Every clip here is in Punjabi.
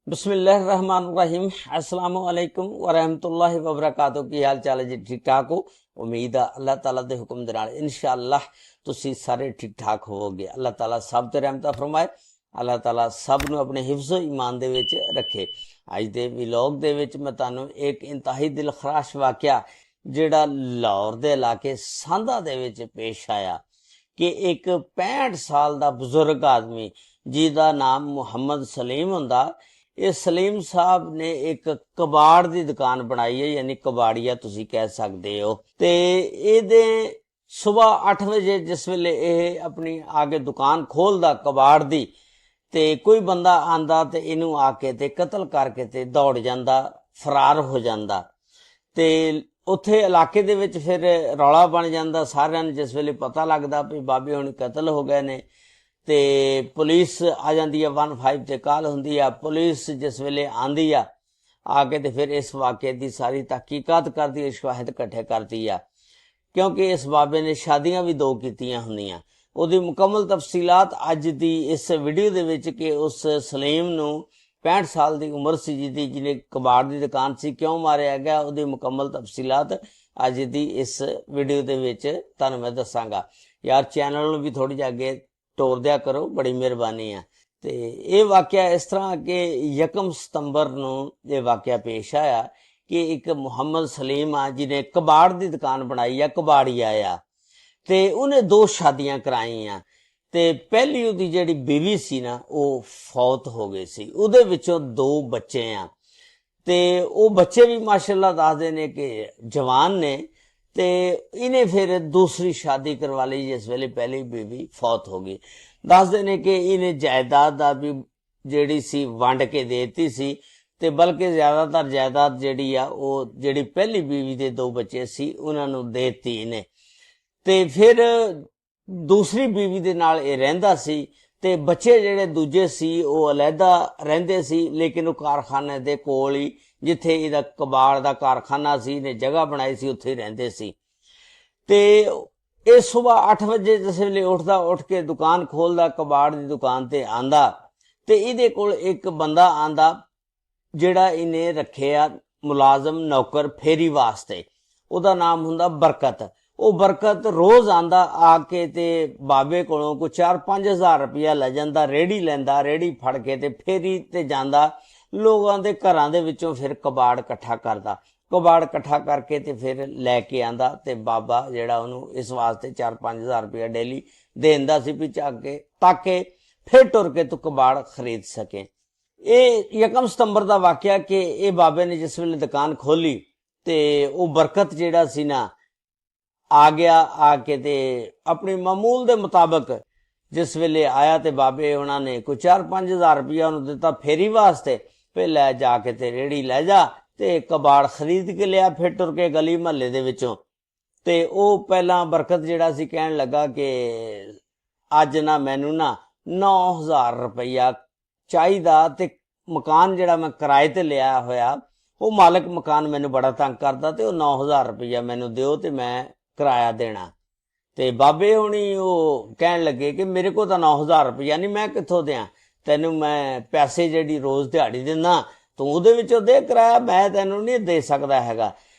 बिस्मिल्लाहिर्रहमानिर्रहीम अस्सलाम वालेकुम वरहमतुल्लाहि वबरकातुहू। की हाल चाल है जी? ठीक ठाक हो? उम्मीद है अल्लाह ताला दे हुक्म दे नाल इंशाअल्लाह तुसी सारे ठीक ठाक होवोगे। अल्लाह ताला सब ते रहमत फरमाए। अल्लाह ताला सब नूं अपने हिफ्ज़ो ईमान दे विच रखे। अज दे व्लॉग दे विच मैं तुहानूं एक इंतहाई दिल खराश वाक़या जिहड़ा लाहौर दे इलाके सांधा दे विच पेश आया कि एक 65 साल दा बुजुर्ग आदमी जिहदा नाम मुहम्मद सलीम हुंदा, ਇਹ ਸਲੀਮ ਸਾਹਿਬ ਨੇ ਇੱਕ ਕਬਾੜ ਦੀ ਦੁਕਾਨ ਬਣਾਈ ਹੈ, ਯਾਨੀ ਕਬਾੜੀਆ ਤੁਸੀਂ ਕਹਿ ਸਕਦੇ ਹੋ। ਤੇ ਇਹਦੇ ਸਵੇਰ 8 ਵਜੇ ਜਿਸ ਵੇਲੇ ਇਹ ਆਪਣੀ ਆ ਕੇ ਦੁਕਾਨ ਖੋਲਦਾ ਕਬਾੜ ਦੀ, ਤੇ ਕੋਈ ਬੰਦਾ ਆਂਦਾ ਤੇ ਇਹਨੂੰ ਆ ਕੇ ਤੇ ਕਤਲ ਕਰਕੇ ਤੇ ਦੌੜ ਜਾਂਦਾ, ਫਰਾਰ ਹੋ ਜਾਂਦਾ। ਤੇ ਉੱਥੇ ਇਲਾਕੇ ਦੇ ਵਿੱਚ ਫਿਰ ਰੌਲਾ ਬਣ ਜਾਂਦਾ। ਸਾਰਿਆਂ ਨੂੰ ਜਿਸ ਵੇਲੇ ਪਤਾ ਲੱਗਦਾ ਵੀ ਬਾਬੇ ਹੁਣ ਕਤਲ ਹੋ ਗਏ ਨੇ ਤੇ ਪੁਲਿਸ ਆ ਜਾਂਦੀ ਆ, 15 ਤੇ ਕਾਲ ਹੁੰਦੀ ਆ। ਪੁਲਿਸ ਜਿਸ ਵੇਲੇ ਆਂਦੀ ਆ ਕੇ ਤੇ ਫਿਰ ਇਸ ਵਾਕਿਏ ਦੀ ਸਾਰੀ ਤਹਿਕੀਕਾਤ ਕਰਦੀ ਹੈ, ਸ਼ਵਾਹਿਦ ਇਕੱਠੇ ਕਰਦੀ ਆ, ਕਿਉਂਕਿ ਇਸ ਬਾਬੇ ਨੇ ਸ਼ਾਦੀਆਂ ਵੀ 2 ਕੀਤੀਆਂ ਹੁੰਦੀਆਂ। ਉਹਦੀ ਮੁਕੰਮਲ ਤਫਸੀਲਾਤ ਅੱਜ ਦੀ ਇਸ ਵੀਡੀਓ ਦੇ ਵਿੱਚ ਕਿ ਉਸ ਸਲੀਮ ਨੂੰ 65 ਸਾਲ ਦੀ ਉਮਰ ਸੀ ਜਿਹਨੇ ਕਬਾੜ ਦੀ ਦੁਕਾਨ ਸੀ, ਕਿਉਂ ਮਾਰਿਆ ਗਿਆ, ਉਹਦੀ ਮੁਕੰਮਲ ਤਫਸੀਲਾਤ ਅੱਜ ਦੀ ਇਸ ਵੀਡੀਓ ਦੇ ਵਿੱਚ ਤੁਹਾਨੂੰ ਮੈਂ ਦੱਸਾਂਗਾ। ਯਾਰ ਚੈਨਲ ਨੂੰ ਵੀ ਥੋੜੀ ਜਿਹੀ ਅੱਗੇ ਤੋਰ ਦਿਆ ਕਰੋ, ਬੜੀ ਮਿਹਰਬਾਨੀ ਆ। ਤੇ ਇਹ ਵਾਕਿਆ ਇਸ ਤਰ੍ਹਾਂ ਕਿ 1 ਸਤੰਬਰ ਨੂੰ ਇਹ ਵਾਕਿਆ ਪੇਸ਼ ਆਇਆ ਕਿ ਇੱਕ ਮੁਹੰਮਦ ਸਲੀਮ ਆ ਜਿਹਨੇ ਕਬਾੜ ਦੀ ਦੁਕਾਨ ਬਣਾਈ ਆ, ਕਬਾੜੀਆ ਆ, ਤੇ ਉਹਨੇ 2 ਸ਼ਾਦੀਆਂ ਕਰਾਈਆਂ। ਤੇ ਪਹਿਲੀ ਉਹਦੀ ਜਿਹੜੀ ਬੀਵੀ ਸੀ ਨਾ, ਉਹ ਫੌਤ ਹੋ ਗਈ ਸੀ। ਉਹਦੇ ਵਿੱਚੋਂ 2 ਬੱਚੇ ਆ, ਤੇ ਉਹ ਬੱਚੇ ਵੀ ਮਾਸ਼ਾਅੱਲਾ ਦੱਸਦੇ ਨੇ ਕਿ ਜਵਾਨ ਨੇ। ਤੇ ਇਹਨੇ ਫਿਰ ਦੂਸਰੀ ਸ਼ਾਦੀ ਕਰਵਾ ਲਈ ਜਿਸ ਵੇਲੇ ਪਹਿਲੀ ਬੀਵੀ ਫੌਤ ਹੋ ਗਈ। ਦੱਸਦੇ ਨੇ ਕਿ ਇਹਨੇ ਜਾਇਦਾਦ ਦਾ ਵੀ ਜਿਹੜੀ ਸੀ ਵੰਡ ਕੇ ਦੇਤੀ ਸੀ, ਤੇ ਬਲਕਿ ਜ਼ਿਆਦਾਤਰ ਜਾਇਦਾਦ ਜਿਹੜੀ ਆ ਉਹ ਜਿਹੜੀ ਪਹਿਲੀ ਬੀਵੀ ਦੇ 2 ਬੱਚੇ ਸੀ ਉਹਨਾਂ ਨੂੰ ਦੇਤੀ ਇਹਨੇ। ਤੇ ਫਿਰ ਦੂਸਰੀ ਬੀਵੀ ਦੇ ਨਾਲ ਇਹ ਰਹਿੰਦਾ ਸੀ, ਤੇ ਬੱਚੇ ਜਿਹੜੇ ਦੂਜੇ ਸੀ ਉਹ ਅਲੱਗਾ ਰਹਿੰਦੇ ਸੀ, ਲੇਕਿਨ ਉਹ ਕਾਰਖਾਨੇ ਦੇ ਕੋਲ ਹੀ, ਜਿੱਥੇ ਇਹਦਾ ਕਬਾੜ ਦਾ ਕਾਰਖਾਨਾ ਸੀ, ਇਹਨੇ ਜਗ੍ਹਾ ਬਣਾਈ ਸੀ, ਉੱਥੇ ਰਹਿੰਦੇ ਸੀ। ਤੇ ਇਹ ਸਵੇਰ 8 ਵਜੇ ਜਿਸ ਵੇਲੇ ਉੱਠਦਾ, ਉੱਠ ਕੇ ਦੁਕਾਨ ਖੋਲਦਾ, ਕਬਾੜ ਦੀ ਦੁਕਾਨ ਤੇ ਆਂਦਾ, ਤੇ ਇਹਦੇ ਕੋਲ ਇੱਕ ਬੰਦਾ ਆਂਦਾ ਜਿਹੜਾ ਇਹਨੇ ਰੱਖਿਆ ਮੁਲਾਜ਼ਮ ਨੌਕਰ ਫੇਰੀ ਵਾਸਤੇ। ਉਹਦਾ ਨਾਮ ਹੁੰਦਾ ਬਰਕਤ। ਉਹ ਬਰਕਤ ਰੋਜ਼ ਆਂਦਾ, ਆ ਕੇ ਤੇ ਬਾਬੇ ਕੋਲੋਂ ਕੋਈ 4-5 ਹਜ਼ਾਰ ਰੁਪਇਆ ਲੈ ਜਾਂਦਾ, ਰੇੜੀ ਲੈਂਦਾ, ਰੇੜੀ ਫੜ ਕੇ ਤੇ ਫੇਰੀ ਤੇ ਜਾਂਦਾ, ਲੋਕਾਂ ਦੇ ਘਰਾਂ ਦੇ ਵਿੱਚੋਂ ਫਿਰ ਕਬਾੜ ਇਕੱਠਾ ਕਰਦਾ। ਕਬਾੜ ਇਕੱਠਾ ਕਰਕੇ ਤੇ ਫਿਰ ਲੈ ਕੇ ਆਂਦਾ, ਤੇ ਬਾਬਾ ਜਿਹੜਾ ਉਹਨੂੰ ਇਸ ਵਾਸਤੇ 4-5 ਹਜ਼ਾਰ ਰੁਪਇਆ ਡੇਲੀ ਦੇਂਦਾ ਸੀ ਵੀ ਤਾਂ ਕਿ ਫਿਰ ਟੁਰ ਕੇ ਤੂੰ ਕਬਾੜ ਖਰੀਦ ਸਕੇ। ਇਹ 1 ਸਤੰਬਰ ਦਾ ਵਾਕਿਆ ਕਿ ਇਹ ਬਾਬੇ ਨੇ ਜਿਸ ਵੇਲੇ ਦੁਕਾਨ ਖੋਲੀ ਤੇ ਉਹ ਬਰਕਤ ਜਿਹੜਾ ਸੀ ਨਾ ਆ ਗਿਆ, ਆ ਕੇ ਤੇ ਆਪਣੀ ਮਾਮੂਲ ਦੇ ਮੁਤਾਬਕ ਜਿਸ ਵੇਲੇ ਆਇਆ ਤੇ ਬਾਬੇ ਉਹਨਾਂ ਨੇ ਕੋਈ 4-5 ਹਜ਼ਾਰ ਰੁਪਇਆ ਉਹਨੂੰ ਦਿੱਤਾ ਫੇਰੀ ਵਾਸਤੇ, ਫਿਰ ਲੈ ਜਾ ਕੇ ਤੇ ਰੇੜੀ ਲੈ ਜਾ ਤੇ ਕਬਾੜ ਖਰੀਦ ਕੇ ਲਿਆ, ਫਿਰ ਟੁਰ ਕੇ ਗਲੀ ਮਹੱਲੇ ਦੇ ਵਿੱਚੋਂ। ਤੇ ਉਹ ਪਹਿਲਾਂ ਬਰਕਤ ਜਿਹੜਾ ਸੀ ਕਹਿਣ ਲੱਗਾ ਕਿ ਅੱਜ ਨਾ ਮੈਨੂੰ ਨਾ 9000 ਰੁਪਇਆ ਚਾਹੀਦਾ, ਤੇ ਮਕਾਨ ਜਿਹੜਾ ਮੈਂ ਕਿਰਾਏ ਤੇ ਲਿਆ ਹੋਇਆ ਉਹ ਮਾਲਕ ਮਕਾਨ ਮੈਨੂੰ ਬੜਾ ਤੰਗ ਕਰਦਾ, ਤੇ ਉਹ 9000 ਰੁਪਇਆ ਮੈਨੂੰ ਦਿਓ ਤੇ ਮੈਂ ਕਿਰਾਇਆ ਦੇਣਾ। ਤੇ ਬਾਬੇ ਹੁਣੀ ਉਹ ਕਹਿਣ ਲੱਗੇ ਕਿ ਮੇਰੇ ਕੋਲ ਤਾਂ 9000 ਰੁਪਇਆ ਨਹੀਂ, ਮੈਂ ਕਿੱਥੋਂ ਦਿਆਂ ਤੈਨੂੰ, ਮੈਂ ਪੈਸੇ ਜਿਹੜੀ ਰੋਜ਼ ਦਿਹਾੜੀ ਦਿੰਦਾ ਤੂੰ ਉਹਦੇ ਵਿੱਚੋਂ ਦੇ ਕਿਰਾਇਆ, ਮੈਂ ਤੈਨੂੰ ਨਹੀਂ ਦੇ ਸਕਦਾ ਹੈਗਾ।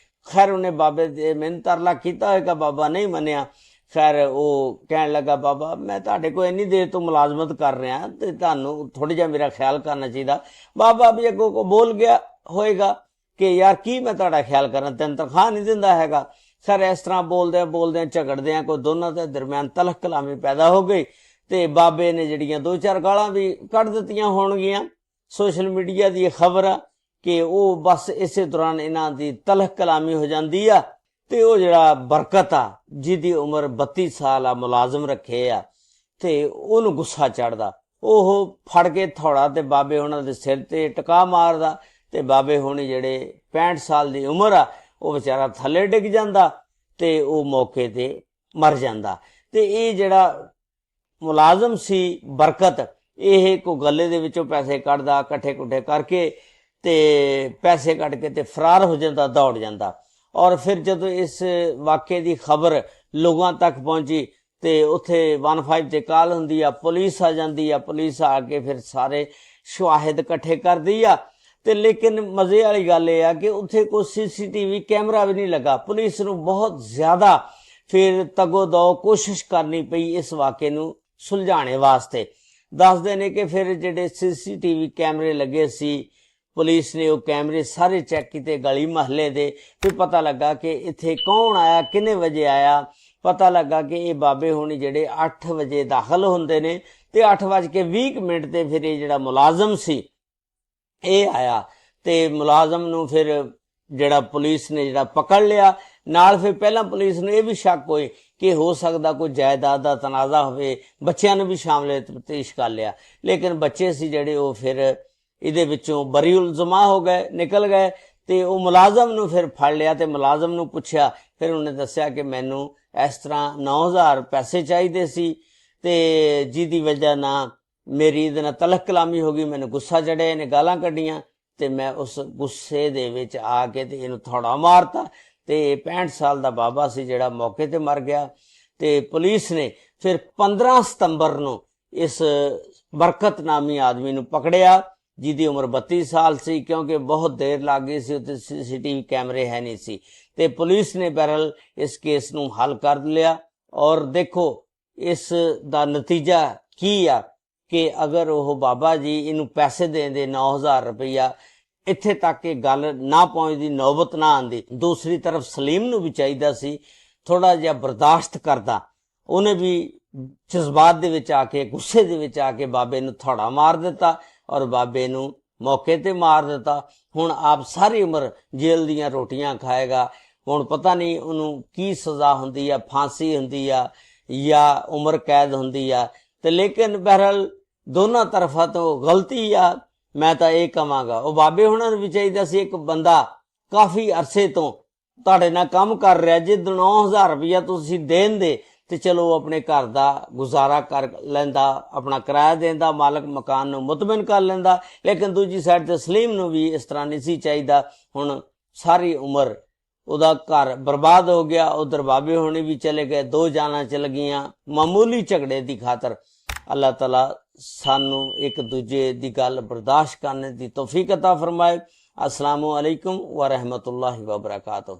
ਖੈਰ ਉਹਨੇ ਬਾਬੇ ਦੇ ਮੈਨੂੰ ਤਰਲਾ ਕੀਤਾ ਹੋਏਗਾ, ਬਾਬਾ ਨਹੀਂ ਮੰਨਿਆ। ਖੈਰ ਉਹ ਕਹਿਣ ਲੱਗਾ ਬਾਬਾ ਮੈਂ ਤੁਹਾਡੇ ਕੋਲ ਇੰਨੀ ਦੇਰ ਤੋਂ ਮੁਲਾਜ਼ਮਤ ਕਰ ਰਿਹਾ ਤੇ ਤੁਹਾਨੂੰ ਥੋੜਾ ਜਿਹਾ ਮੇਰਾ ਖਿਆਲ ਕਰਨਾ ਚਾਹੀਦਾ। ਬਾਬਾ ਵੀ ਅੱਗੋਂ ਕੋ ਬੋਲ ਗਿਆ ਹੋਏਗਾ ਕਿ ਯਾਰ ਕੀ ਮੈਂ ਤੁਹਾਡਾ ਖਿਆਲ ਕਰਾਂ, ਤੈਨੂੰ ਤਨਖਾਹ ਨਹੀਂ ਦਿੰਦਾ ਹੈਗਾ। ਖੈਰ ਇਸ ਤਰ੍ਹਾਂ ਬੋਲਦਿਆਂ ਝਗੜਦਿਆਂ ਕੋਈ ਦੋਨਾਂ ਦੇ ਦਰਮਿਆਨ ਤਲਖ ਕਲਾਮੀ ਪੈਦਾ ਹੋ ਗਈ, ਤੇ ਬਾਬੇ ਨੇ ਜਿਹੜੀਆਂ 2-4 ਗਾਲਾਂ ਵੀ ਕੱਢ ਦਿੱਤੀਆਂ ਹੋਣਗੀਆਂ। ਸੋਸ਼ਲ ਮੀਡੀਆ ਦੀ ਖਬਰ ਆ ਕਿ ਉਹ ਬਸ ਇਸੇ ਦੌਰਾਨ ਇਹਨਾਂ ਦੀ ਤਲਖ ਕਲਾਮੀ ਹੋ ਜਾਂਦੀ ਆ, ਤੇ ਉਹ ਜਿਹੜਾ ਬਰਕਤ ਆ ਜਿਹਦੀ ਉਮਰ 32 ਸਾਲ ਆ, ਮੁਲਾਜ਼ਮ ਰੱਖੇ ਆ, ਤੇ ਉਹਨੂੰ ਗੁੱਸਾ ਚੜਦਾ। ਉਹ ਫੜ ਕੇ ਥੋੜਾ ਤੇ ਬਾਬੇ ਉਹਨਾਂ ਦੇ ਸਿਰ ਤੇ ਟਕਾ ਮਾਰਦਾ, ਤੇ ਬਾਬੇ ਹੁਣੀ ਜਿਹੜੇ 65 ਸਾਲ ਦੀ ਉਮਰ ਆ ਉਹ ਵਿਚਾਰਾ ਥੱਲੇ ਡਿੱਗ ਜਾਂਦਾ ਤੇ ਉਹ ਮੌਕੇ ਤੇ ਮਰ ਜਾਂਦਾ। ਤੇ ਇਹ ਜਿਹੜਾ ਮੁਲਾਜ਼ਮ ਸੀ ਬਰਕਤ, ਇਹ ਕੋ ਗੱਲੇ ਦੇ ਵਿੱਚੋਂ ਪੈਸੇ ਕੱਢਦਾ, ਇਕੱਠੇ ਕੁੱਠੇ ਕਰਕੇ ਤੇ ਪੈਸੇ ਕੱਢ ਕੇ ਤੇ ਫਰਾਰ ਹੋ ਜਾਂਦਾ, ਦੌੜ ਜਾਂਦਾ। ਔਰ ਫਿਰ ਜਦੋਂ ਇਸ ਵਾਕਿਏ ਦੀ ਖਬਰ ਲੋਕਾਂ ਤੱਕ ਪਹੁੰਚੀ ਤੇ ਉੱਥੇ 15 ਤੇ ਕਾਲ ਹੁੰਦੀ ਆ, ਪੁਲਿਸ ਆ ਜਾਂਦੀ ਆ। ਪੁਲਿਸ ਆ ਕੇ ਫਿਰ ਸਾਰੇ ਸ਼ਵਾਹਿਦ ਇਕੱਠੇ ਕਰਦੀ ਆ। ਤੇ ਲੇਕਿਨ ਮਜ਼ੇ ਵਾਲੀ ਗੱਲ ਇਹ ਆ ਕਿ ਉੱਥੇ ਕੋਈ CCTV ਕੈਮਰਾ ਵੀ ਨਹੀਂ ਲੱਗਾ। ਪੁਲਿਸ ਨੂੰ ਬਹੁਤ ਜ਼ਿਆਦਾ ਫਿਰ ਤਗੋ-ਦੋ ਕੋਸ਼ਿਸ਼ ਕਰਨੀ ਪਈ ਇਸ ਵਾਕੇ ਨੂੰ ਸੁਲਝਾਉਣ ਵਾਸਤੇ। ਦੱਸਦੇ ਨੇ ਕਿ ਫਿਰ ਜਿਹੜੇ CCTV ਕੈਮਰੇ ਲੱਗੇ ਸੀ, ਪੁਲਿਸ ਨੇ ਉਹ ਕੈਮਰੇ ਸਾਰੇ ਚੈੱਕ ਕੀਤੇ ਗਲੀ ਮਹੱਲੇ ਦੇ। ਫਿਰ ਪਤਾ ਲੱਗਾ ਕਿ ਇੱਥੇ ਕੌਣ ਆਇਆ, ਕਿੰਨੇ ਵਜੇ ਆਇਆ। ਪਤਾ ਲੱਗਾ ਕਿ ਇਹ ਬਾਬੇ ਹੋਣੀ ਜਿਹੜੇ 8 ਵਜੇ ਦਾਖਲ ਹੁੰਦੇ ਨੇ ਤੇ 8:20 ਤੇ ਫਿਰ ਇਹ ਜਿਹੜਾ ਮੁਲਾਜ਼ਮ ਸੀ ਇਹ ਆਇਆ ਤੇ ਮੁਲਾਜ਼ਮ ਨੂੰ ਫਿਰ ਜਿਹੜਾ ਪੁਲਿਸ ਨੇ ਜਿਹੜਾ ਪਕੜ ਲਿਆ। ਨਾਲ ਫਿਰ ਪਹਿਲਾਂ ਪੁਲਿਸ ਨੂੰ ਇਹ ਵੀ ਸ਼ੱਕ ਹੋਏ ਕਿ ਹੋ ਸਕਦਾ ਕੋਈ ਜਾਇਦਾਦ ਦਾ ਤਨਾਜ਼ਾ ਹੋਵੇ, ਬੱਚਿਆਂ ਨੂੰ ਵੀ ਸ਼ਾਮਲ ਤਫਤੀਸ਼ ਕਰ ਲਿਆ। ਲੇਕਿਨ ਬੱਚੇ ਸੀ ਜਿਹੜੇ ਉਹ ਫਿਰ ਇਹਦੇ ਵਿੱਚੋਂ ਬਰੀਉਲ ਜ਼ਮਾ ਹੋ ਗਏ, ਨਿਕਲ ਗਏ। ਤੇ ਉਹ ਮੁਲਾਜ਼ਮ ਨੂੰ ਫਿਰ ਫੜ ਲਿਆ ਤੇ ਮੁਲਾਜ਼ਮ ਨੂੰ ਪੁੱਛਿਆ। ਫਿਰ ਉਹਨੇ ਦੱਸਿਆ ਕਿ ਮੈਨੂੰ ਇਸ ਤਰ੍ਹਾਂ 9000 ਪੈਸੇ ਚਾਹੀਦੇ ਸੀ ਤੇ ਜਿਹਦੀ ਵਜ੍ਹਾ ਨਾਲ ਮੇਰੀ ਇਹਦੇ ਨਾਲ ਤਲਖ ਕਲਾਮੀ ਹੋ ਗਈ, ਮੈਨੂੰ ਗੁੱਸਾ ਚੜਿਆ, ਇਹਨੇ ਗਾਲਾਂ ਕੱਢੀਆਂ ਤੇ ਮੈਂ ਉਸ ਗੁੱਸੇ ਦੇ ਵਿੱਚ ਆ ਕੇ ਤੇ ਇਹਨੂੰ ਥੋੜਾ ਮਾਰਤਾ ਤੇ 65 ਸਾਲ ਦਾ ਬਾਬਾ ਸੀ ਜਿਹੜਾ ਮੌਕੇ ਤੇ ਮਰ ਗਿਆ। ਤੇ ਪੁਲਿਸ ਨੇ ਫਿਰ 15 ਸਤੰਬਰ ਨੂੰ ਇਸ ਬਰਕਤ ਨਾਮੀ ਆਦਮੀ ਨੂੰ ਪਕੜਿਆ ਜਿਹਦੀ ਉਮਰ 32 ਸਾਲ ਸੀ, ਕਿਉਂਕਿ ਬਹੁਤ ਦੇਰ ਲੱਗ ਗਈ ਸੀ, ਉੱਤੇ CCTV ਕੈਮਰੇ ਹੈ ਨਹੀਂ ਸੀ। ਤੇ ਪੁਲਿਸ ਨੇ ਬਹਰਹਾਲ ਇਸ ਕੇਸ ਨੂੰ ਹੱਲ ਕਰ ਲਿਆ। ਔਰ ਦੇਖੋ ਇਸ ਦਾ ਨਤੀਜਾ ਕੀ ਆ ਕਿ ਅਗਰ ਉਹ ਬਾਬਾ ਜੀ ਇਹਨੂੰ ਪੈਸੇ ਦੇਂਦੇ 9000 ਰੁਪਈਆ, ਇੱਥੇ ਤੱਕ ਇਹ ਗੱਲ ਨਾ ਪਹੁੰਚਦੀ, ਨੌਬਤ ਨਾ ਆਉਂਦੀ। ਦੂਸਰੀ ਤਰਫ ਸਲੀਮ ਨੂੰ ਵੀ ਚਾਹੀਦਾ ਸੀ ਥੋੜਾ ਜਿਹਾ ਬਰਦਾਸ਼ਤ ਕਰਦਾ। ਉਹਨੇ ਵੀ ਜਜ਼ਬਾਤ ਦੇ ਵਿੱਚ ਆ ਕੇ, ਗੁੱਸੇ ਦੇ ਵਿੱਚ ਆ ਕੇ ਬਾਬੇ ਨੂੰ ਥੋੜਾ ਮਾਰ ਦਿੱਤਾ ਔਰ ਬਾਬੇ ਨੂੰ ਮੌਕੇ ਤੇ ਮਾਰ ਦਿੱਤਾ। ਹੁਣ ਆਪ ਸਾਰੀ ਉਮਰ ਜੇਲ੍ਹ ਦੀਆਂ ਰੋਟੀਆਂ ਖਾਏਗਾ। ਹੁਣ ਪਤਾ ਨਹੀਂ ਉਹਨੂੰ ਕੀ ਸਜ਼ਾ ਹੁੰਦੀ ਆ, ਫਾਂਸੀ ਹੁੰਦੀ ਆ ਜਾਂ ਉਮਰ ਕੈਦ ਹੁੰਦੀ ਆ। ਤੇ ਲੇਕਿਨ ਬਹਰਹਾਲ ਦੋਨਾਂ ਤਰਫਾਂ ਤੋਂ ਗਲਤੀ ਆ। ਮੈਂ ਤਾਂ ਇਹ ਕਹਾਂਗਾ ਉਹ ਬਾਬੇ ਹੁਣਾਂ ਨੂੰ ਵੀ ਚਾਹੀਦਾ ਸੀ, ਇੱਕ ਬੰਦਾ ਕਾਫੀ ਅਰਸੇ ਤੋਂ ਤੁਹਾਡੇ ਨਾਲ ਕੰਮ ਕਰ ਰਿਹਾ, ਜੇ 9000 ਰੁਪਇਆ ਤੁਸੀਂ ਦੇਣ ਦੇ ਤੇ ਚਲੋ ਆਪਣੇ ਘਰ ਦਾ ਗੁਜ਼ਾਰਾ ਕਰ ਲੈਂਦਾ, ਆਪਣਾ ਕਿਰਾਇਆ ਦੇਂਦਾ, ਮਾਲਕ ਮਕਾਨ ਨੂੰ ਮੁਤਮਿਨ ਕਰ ਲੈਂਦਾ। ਲੇਕਿਨ ਦੂਜੀ ਸਾਈਡ ਤੇ ਸਲੀਮ ਨੂੰ ਵੀ ਇਸ ਤਰ੍ਹਾਂ ਨਹੀਂ ਸੀ ਚਾਹੀਦਾ। ਹੁਣ ਸਾਰੀ ਉਮਰ ਉਹਦਾ ਘਰ ਬਰਬਾਦ ਹੋ ਗਿਆ, ਉਧਰ ਬਾਬੇ ਹੋਣੇ ਵੀ ਚਲੇ ਗਏ, 2 ਜਾਨਾਂ ਚਲ ਗਈਆਂ ਮਾਮੂਲੀ ਝਗੜੇ ਦੀ ਖਾਤਰ। ਅੱਲਾਹ ਤਾਲਾ ਸਾਨੂੰ ਇੱਕ ਦੂਜੇ ਦੀ ਗੱਲ ਬਰਦਾਸ਼ਤ ਕਰਨ ਦੀ ਤੌਫੀਕ ਅਤਾ ਫਰਮਾਏ। अस्सलामु अलैकुम व रहमतुल्लाहि व बरकातुहू।